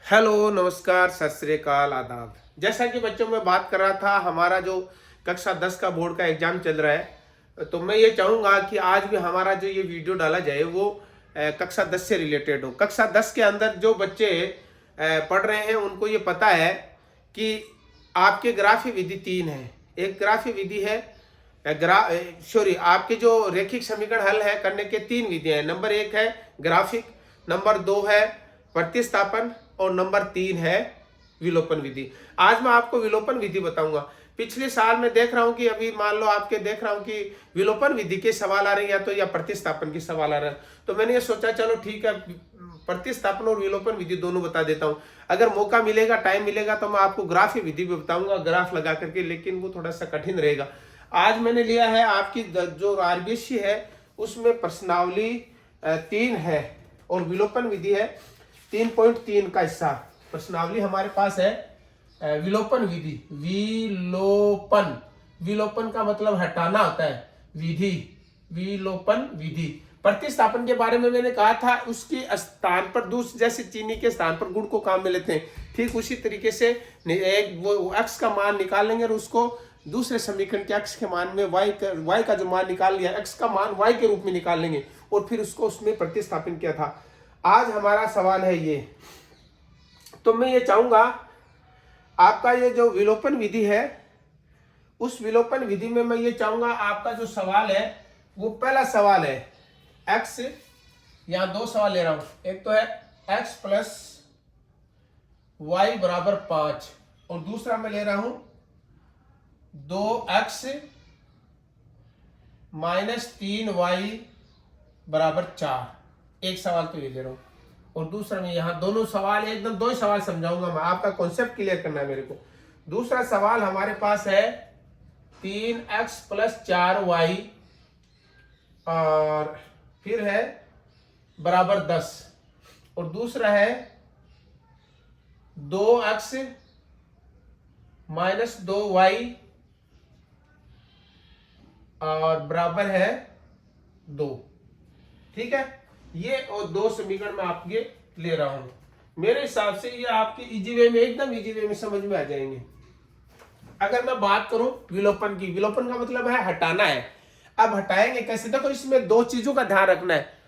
Hello, नमस्कार, सत श्री अकाल, आदाब। जैसा कि बच्चों में बात कर रहा था, हमारा जो कक्षा 10 का बोर्ड का एग्जाम चल रहा है, तो मैं ये चाहूँगा कि आज भी हमारा जो ये वीडियो डाला जाए वो कक्षा 10 से रिलेटेड हो। कक्षा 10 के अंदर जो बच्चे पढ़ रहे हैं उनको ये पता है कि आपके ग्राफी विधि 3 है। एक ग्राफी विधि है, आपके जो रेखिक समीकरण हल है करने के 3 विधियां हैं। नंबर 1 है ग्राफिक, नंबर 2 है प्रतिस्थापन और नंबर 3 है विलोपन विधि। आज मैं आपको विलोपन विधि बताऊंगा। पिछले साल में देख रहा हूं कि अभी मान लो आपके देख रहा हूं कि विलोपन विधि के सवाल आ रहे हैं या प्रतिस्थापन के सवाल आ रहे हैं, तो मैंने ये सोचा चलो ठीक है, प्रतिस्थापन और विलोपन विधि दोनों बता देता हूं। अगर मौका मिलेगा, टाइम मिलेगा तो मैं आपको ग्राफी विधि भी बताऊंगा, ग्राफ लगा करके, लेकिन वो थोड़ा सा कठिन रहेगा। आज मैंने लिया है आपकी जो आरबीएससी है उसमें प्रश्नावली 3 है और विलोपन विधि है 3.3 का हिस्सा। प्रश्नावली हमारे पास है विलोपन विधि। विलोपन, विलोपन का मतलब हटाना होता है, विधि, विलोपन विधि। प्रतिस्थापन के बारे में मैंने कहा था, उसके स्थान पर दूसरे, जैसे चीनी के स्थान पर गुड़ को काम में लेते हैं, ठीक उसी तरीके से एक वो x का मान निकाल लेंगे और उसको दूसरे समीकरण के x के मान में y का जो मान निकाल लिया, x का मान y के रूप में निकाल लेंगे और फिर उसको उसमें प्रतिस्थापन किया था। आज हमारा सवाल है ये, तो मैं ये चाहूंगा आपका ये जो विलोपन विधि है, उस विलोपन विधि में मैं ये चाहूंगा आपका जो सवाल है वो पहला सवाल है x, यहां 2 सवाल ले रहा हूं। एक तो है x प्लस y बराबर 5 और दूसरा मैं ले रहा हूं 2x माइनस 3y बराबर 4। एक सवाल तो ये ले रहा हूं और दूसरा मैं यहां दोनों सवाल एकदम 2 ही सवाल समझाऊंगा मैं, आपका कॉन्सेप्ट क्लियर करना है मेरे को। दूसरा सवाल हमारे पास है 3x प्लस 4y और फिर है बराबर 10 और दूसरा है 2x माइनस 2y और बराबर है 2। ठीक है, ये और 2 समीकरण मैं आपके ले रहा हूं। मेरे हिसाब से ये आपके इजी वे में, एकदम इजी वे में समझ में आ जाएंगे। अगर मैं बात करूं विलोपन की, विलोपन का मतलब है हटाना है। अब हटाएंगे कैसे? देखो, इसमें 2 चीजों का ध्यान रखना है।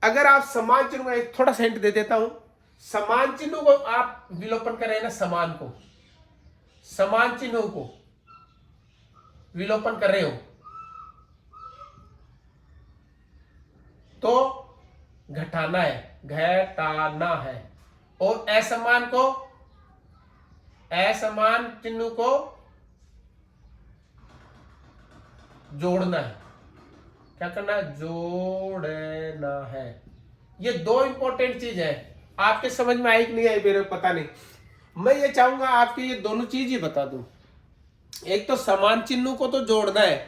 अगर आप समान चिन्ह का एक थोड़ा सा हिंट दे देता हूं, समान चिन्हों को आप विलोपन कर रहे हैं ना, समान को, समान चिन्हों को विलोपन कर रहे हो तो घटाना है, घटाना है। और असमान को, असमान चिन्ह को जोड़ना है। क्या करना है? जोड़ना है। ये 2 इंपॉर्टेंट चीज है। आपके समझ में आई कि नहीं आई मेरे को पता नहीं। मैं ये चाहूंगा आपके ये दोनों चीज ही बता दूं। एक तो समान चिन्हों को तो जोड़ना है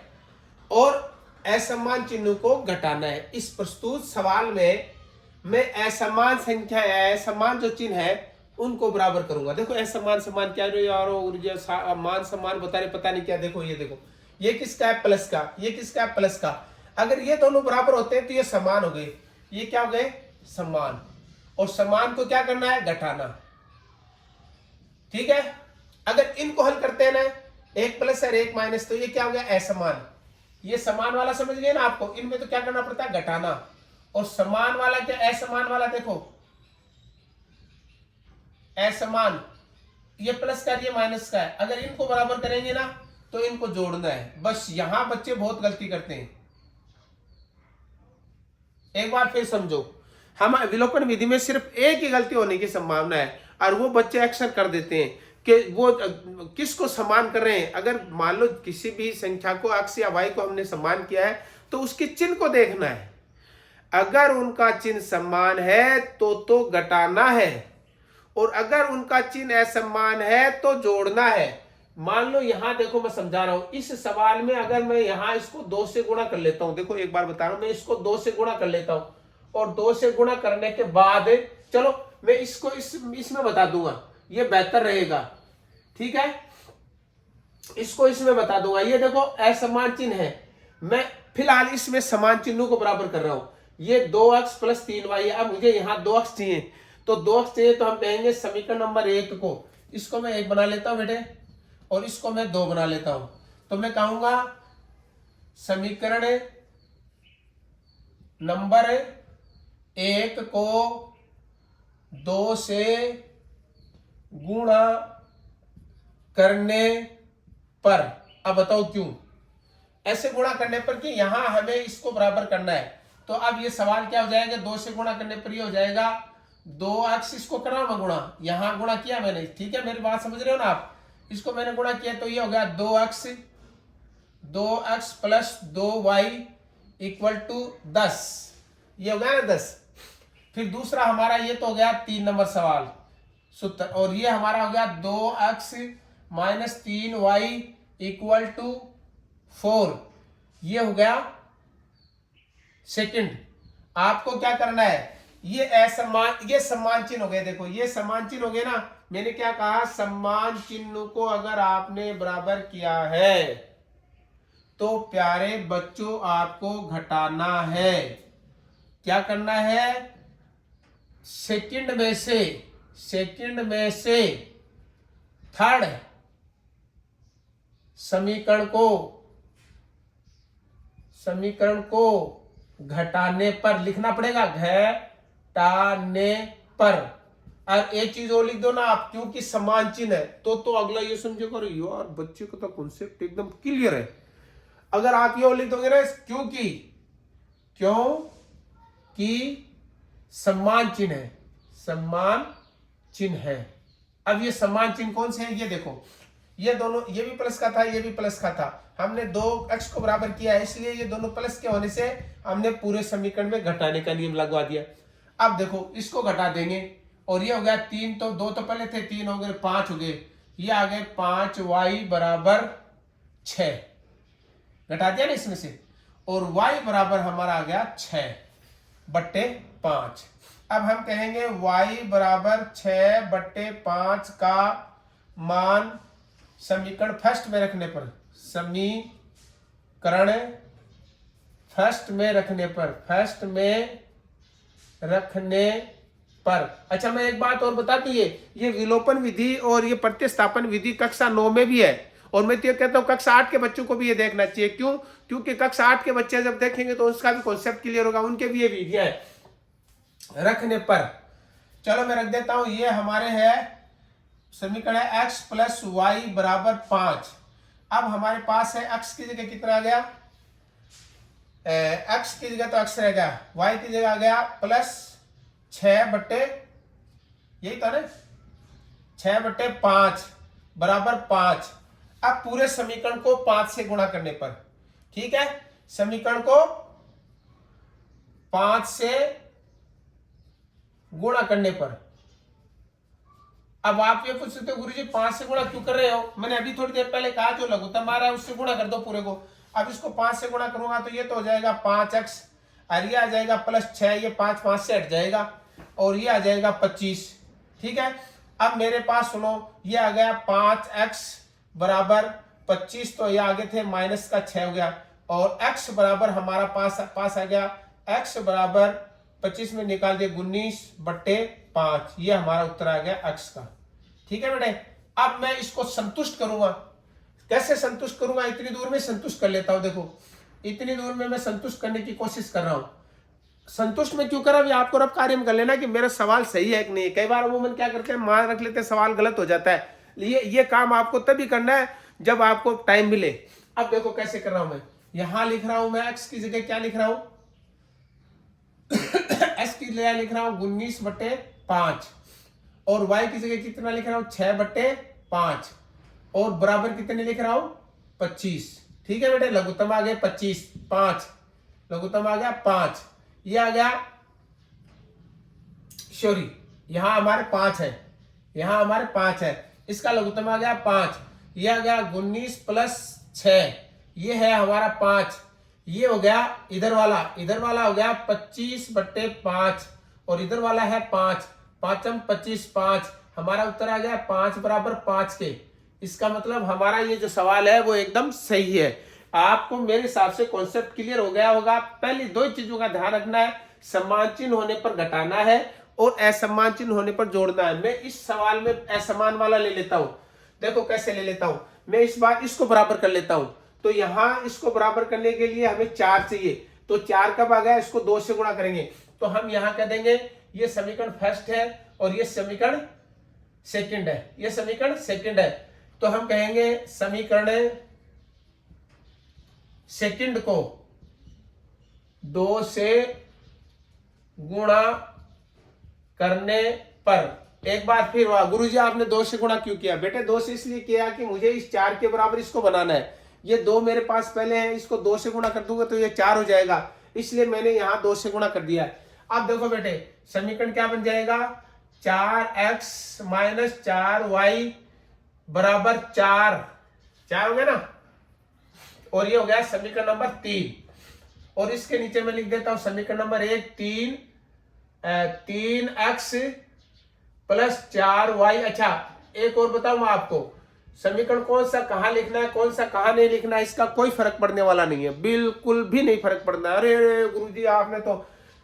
और असमान चिन्हों को घटाना है। इस प्रस्तुत सवाल में मैं असमान संख्या, असमान जो चिन्ह है उनको बराबर करूंगा। देखो असमान समान क्या यार, और मान समान बता रहे पता नहीं क्या। देखो ये, देखो ये किसका है? प्लस का। ये किसका है? प्लस का। अगर ये दोनों बराबर होते हैं तो ये समान हो गए। ये क्या हो गए? समान। और समान को क्या करना है? घटाना। ठीक है, अगर इनको हल करते हैं ना, एक प्लस और एक माइनस, तो ये क्या हो गया? असमान। ये समान वाला समझ गए ना आपको? इनमें तो क्या करना पड़ता है? घटाना। और समान वाला क्या? असमान वाला। देखो असमान, ये प्लस का ये माइनस का है। अगर इनको बराबर करेंगे ना तो इनको जोड़ना है। बस यहां बच्चे बहुत गलती करते हैं। एक बार फिर समझो, हम विलोपन विधि में सिर्फ एक ही गलती होने की संभावना है और वो बच्चे अक्सर कर देते हैं कि वो किसको समान कर रहे हैं। अगर मान लो किसी भी संख्या को x या y को हमने समान किया है तो उसके चिन्ह को देखना है। अगर उनका चिन्ह समान है तो घटाना है और अगर उनका चिन्ह असमान है तो जोड़ना है। मान लो यहां देखो, मैं समझा रहा हूं। इस सवाल में अगर मैं यहां इसको 2 से गुणा कर लेता हूं, देखो एक बार बता रहा हूं, मैं इसको 2 से गुणा कर लेता हूं और 2 से गुणा करने के बाद चलो मैं इसको इसमें बता दूंगा, ये बेहतर रहेगा। ठीक है, इसको इसमें बता दूंगा। ये देखो असमान चिन्ह है, मैं फिलहाल इसमें समान चिन्हों को बराबर कर रहा हूं। ये 2x प्लस 3y है। अब मुझे यहाँ 2x चाहिए तो 2 अक्ष चाहिए तो हम कहेंगे समीकरण नंबर 1 को, इसको मैं 1 बना लेता हूं बेटे और इसको मैं 2 बना लेता हूं। तो मैं कहूंगा समीकरण नंबर 1 को 2 से गुणा करने पर, अब बताओ क्यों ऐसे गुणा करने पर, कि यहां हमें इसको बराबर करना है। तो अब ये सवाल क्या हो जाएगा, 2 से गुणा करने पर ये हो जाएगा 2x, इसको कर रहा हूं मैं गुणा, यहां गुणा किया मैंने, ठीक है मेरी बात समझ रहे हो ना आप, इसको मैंने गुणा किया तो ये हो गया 2x plus 2y equal to 10, ये हो गया ना 10। फिर दूसरा हमारा ये तो हो गया 3 नंबर सवाल सूत्र, और ये हमारा हो गया 2x minus 3y equal to 4, ये हो गया सेकंड। आपको क्या करना है, ये असमान, ये सम्मान चिन्ह हो गए, देखो ये सम्मान चिन्ह हो गए ना, मैंने क्या कहा, सम्मान चिन्ह को अगर आपने बराबर किया है तो प्यारे बच्चों आपको घटाना है, क्या करना है, सेकंड में से थर्ड समीकरण को घटाने पर लिखना पड़ेगा, घटाने पर। और एक चीज और लिख दो ना आप, क्योंकि समान चिन्ह है तो अगला ये समझो करो यार बच्चे को तो कॉन्सेप्ट एकदम क्लियर है। अगर आप ये और लिख दोगे ना, क्योंकि सम्मान चिन्ह है। अब ये सम्मान चिन्ह कौन से हैं, ये देखो, ये दोनों, ये भी प्लस का था, ये भी प्लस का था, हमने 2x को बराबर किया है, इसलिए ये दोनों प्लस के होने से हमने पूरे समीकरण में घटाने का नियम लगवा दिया। अब देखो इसको घटा देंगे और ये हो गया 3, तो 2 तो पहले थे, 3 हो गए, 5 हो गए, ये आ गए 5y बराबर 6, घटा दिया ना इसमें से, और y बराबर हमारा आ गया 6/5। अब हम कहेंगे y बराबर 6/5 का मान समीकरण फर्स्ट में रखने पर, अच्छा मैं एक बात और बता दी, ये विलोपन विधि और ये प्रतिस्थापन विधि कक्षा 9 में भी है, और मैं तो कहता हूँ कक्षा 8 के बच्चों को भी ये देखना चाहिए। क्यों, क्योंकि कक्षा 8 के बच्चे जब देखेंगे तो उसका भी कॉन्सेप्ट क्लियर होगा, उनके भी ये विधियां रखने पर। चलो मैं रख देता हूं, ये हमारे है समीकरण है x प्लस वाई बराबर 5। अब हमारे पास है x की जगह कितना आ गया, x की जगह तो x रह गया, y की जगह आ गया प्लस 6 यही था ना, 6/5 बराबर 5। अब पूरे समीकरण को 5 से गुणा करने पर, ठीक है, समीकरण को 5 से गुणा करने पर। अब आप ये पूछ सकते हो गुरुजी 5 से गुणा क्यों कर रहे हो, मैंने अभी थोड़ी देर पहले कहा जो लघुत्तम आ रहा है उससे गुणा कर दो पूरे को। अब इसको 5 से गुणा करूंगा तो ये तो हो जाएगा 5x, और ये आ जाएगा प्लस 6, ये 5 से हट जाएगा, और ये आ जाएगा 25, ठीक है। अब मेरे पास सुनो, ये आ गया 5x बराबर 25, तो ये आगे थे माइनस का 6 हो गया, और x बराबर हमारा पास आ गया, x बराबर 25 में निकाल दिया 19/5, ये हमारा उत्तर आ गया x का, ठीक है बेटे। अब मैं इसको संतुष्ट करूंगा, कैसे संतुष्ट करूंगा, इतनी दूर में संतुष्ट कर लेता हूं, देखो इतनी दूर में मैं संतुष्ट करने की कोशिश कर रहा हूं। संतुष्ट में क्यों कर रहा हूं, आपको रब कार्य में कर लेना कि मेरा सवाल सही है कि नहीं। कई बार अमूमन क्या करते हैं, मान रख लेते हैं, सवाल गलत हो जाता है। ये काम आपको तभी करना है जब आपको टाइम मिले। अब देखो कैसे कर रहा हूं मैं, यहां लिख रहा हूं मैं x की जगह क्या लिख रहा हूं x की जगह लिख रहा हूं 19/5, और y की जगह कितना लिख रहा हूं 6/5, और बराबर कितने लिख रहा हूं 25, ठीक है बेटे। लघुत्तम आ गया 25, 5 लघुत्तम आ गया 5, ये आ गया सॉरी यहां हमारे 5 है, यहां हमारे 5 है, इसका लघुत्तम आ गया 5, ये आ गया 19 + 6, ये है हमारा 5, ये हो गया इधर वाला हो गया 25/5, और इधर वाला है 5, 5 25 5, हमारा उत्तर आ गया 5 बराबर 5 के। इसका मतलब हमारा ये जो सवाल है वो एकदम सही है। आपको मेरे हिसाब से कॉन्सेप्ट क्लियर हो गया होगा। पहली 2 चीजों का ध्यान रखना है, समान चिन्ह होने पर घटाना है, और असमान चिन्ह होने पर जोड़ना है। मैं इस सवाल में असमान वाला ले लेता हूं। देखो कैसे ले लेता हूं, मैं इस बार इसको बराबर कर लेता हूं। तो यहां इसको बराबर करने के लिए हमें 4 चाहिए, तो 4 कब आ गया, इसको 2 से गुणा करेंगे। तो हम यहां कह देंगे ये समीकरण फर्स्ट है और ये समीकरण सेकंड है, ये समीकरण सेकंड है। तो हम कहेंगे समीकरण सेकंड को 2 से गुणा करने पर, एक बार फिर गुरुजी आपने 2 से गुणा क्यों किया? बेटे 2 से इसलिए किया कि मुझे इस 4 के बराबर इसको बनाना है। ये 2 मेरे पास पहले है, इसको 2 से गुणा कर दूंगा तो ये 4 हो जाएगा, इसलिए मैंने यहां 2 से गुणा कर दिया। अब देखो बेटे समीकरण क्या बन जाएगा, 4x माइनस 4y बराबर 4 हो गया ना, और ये हो गया समीकरण नंबर 3। और इसके नीचे मैं लिख देता हूं समीकरण नंबर 1, 3x प्लस 4y। अच्छा एक और बताऊं मैं आपको, समीकरण कौन सा कहां लिखना है, कौन सा कहां नहीं लिखना है, इसका कोई फर्क पड़ने वाला नहीं है, बिल्कुल भी नहीं फर्क पड़ना है। अरे गुरुजी आपने तो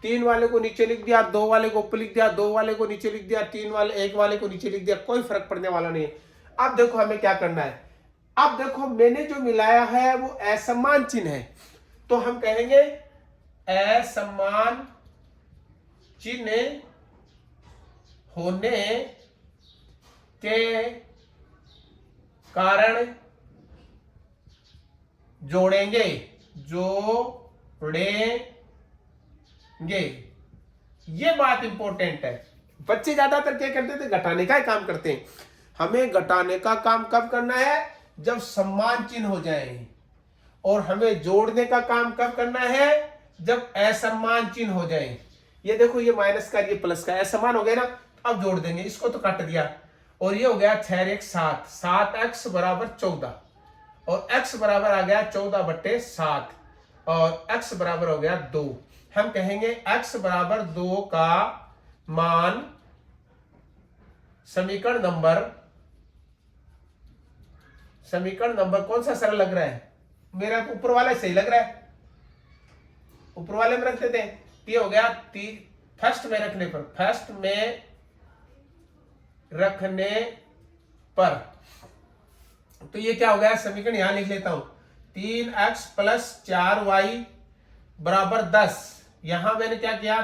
3 वाले को नीचे लिख दिया, 2 वाले को ऊपर लिख दिया, 2 वाले को नीचे लिख दिया, 1 वाले को नीचे लिख दिया, कोई फर्क पड़ने वाला नहीं है। अब देखो हमें क्या करना है, अब देखो मैंने जो मिलाया है वो असमान चिन्ह है, तो हम कहेंगे असमान चिन्ह होने के कारण जोड़ेंगे, ये बात इंपॉर्टेंट है। बच्चे ज्यादातर क्या करते थे, घटाने का ही काम करते हैं। हमें घटाने का काम कब करना है, जब समान चिन्ह हो जाए, और हमें जोड़ने का काम कब करना है, जब असमान चिन्ह हो जाए। ये देखो ये माइनस का ये प्लस का असमान हो गया ना, अब जोड़ देंगे, इसको तो काट दिया, और ये हो गया 6 1 7, 7x बराबर 14, और x बराबर आ गया 14/7, और x बराबर हो गया 2। हम कहेंगे x बराबर 2 का मान समीकरण नंबर कौन सा सरल लग रहा है, मेरा ऊपर वाला सही लग रहा है, ऊपर वाले में रख देते हैं। ये हो गया फर्स्ट में रखने पर, तो ये क्या हो गया, समीकरण यहां लिख लेता हूं, 3x प्लस 4y बराबर 10। यहां मैंने क्या किया,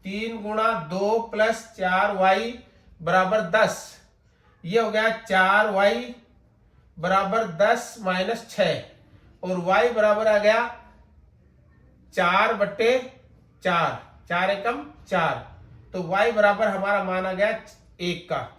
3 गुणा 2 प्लस 4y बराबर 10। ये हो गया 4y बराबर 10 माइनस 6, और y बराबर आ गया 4/4, 4 एकम 4, तो y बराबर हमारा मान आ गया 1 का।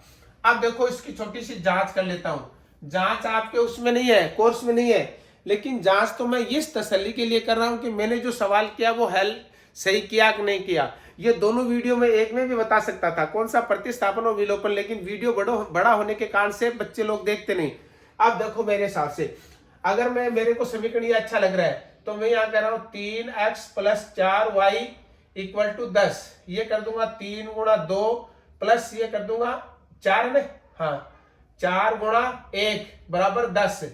अब देखो इसकी छोटी सी जांच कर लेता हूं। जांच आपके उसमें नहीं है, कोर्स में नहीं है, लेकिन जांच तो मैं इस तसल्ली के लिए कर रहा हूं कि मैंने जो सवाल किया वो हल सही किया कि नहीं किया। ये दोनों वीडियो में एक में भी बता सकता था कौन सा प्रतिस्थापन और विलोपन, लेकिन वीडियो बड़ा होने के कारण से बच्चे लोग देखते नहीं। अब देखो मेरे हिसाब से अगर मेरे को समीकरण ये अच्छा लग रहा है, तो मैं यहाँ कह रहा हूँ 3x plus 4y equal to 10। ये कर दूंगा 3 गुणा 2 प्लस ये कर दूंगा 4 में, हाँ 4 गुणा 1 बराबर 10।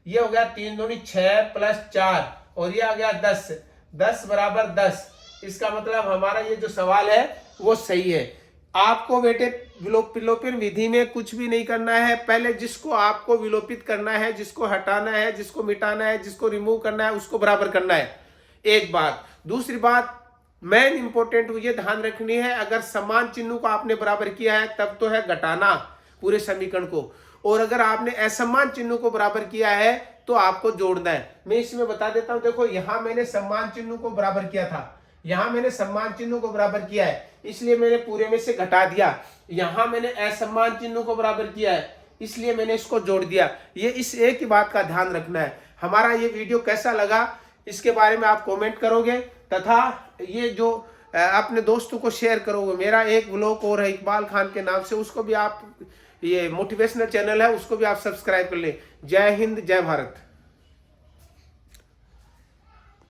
ये हो गया 3 दूनी 6 प्लस 4, और ये आ गया 10, 10 बराबर 10। इसका मतलब हमारा ये जो सवाल है वो सही है। आपको बेटे विलोपन विधि में कुछ भी नहीं करना है, पहले जिसको आपको विलोपित करना है, जिसको हटाना है, जिसको मिटाना है, जिसको रिमूव करना है, उसको बराबर करना है, एक बात। दूसरी बात मेन इंपॉर्टेंट ये ध्यान रखनी है, अगर समान चिन्हों को आपने बराबर किया है तब तो है घटाना पूरे समीकरण को, और अगर आपने असमान चिन्हों को बराबर किया है तो आपको जोड़ना है। मैं इसमें बता देता हूं, देखो यहां मैंने समान चिन्हों को बराबर किया था, यहां मैंने समान चिन्हों को बराबर किया है, इसलिए मैंने पूरे में से घटा दिया। यहां मैंने असमान चिन्हों को बराबर किया है, इसलिए मैंने इसको जोड़ दिया। ये इस एक ही बात का ध्यान रखना है। हमारा ये वीडियो कैसा लगा इसके बारे में आप कमेंट करोगे, तथा ये जो अपने दोस्तों को शेयर करोगे। मेरा एक व्लॉग और है इकबाल खान के नाम से, उसको भी आप, ये मोटिवेशनल चैनल है, उसको भी आप सब्सक्राइब कर ले। जय हिंद, जय भारत।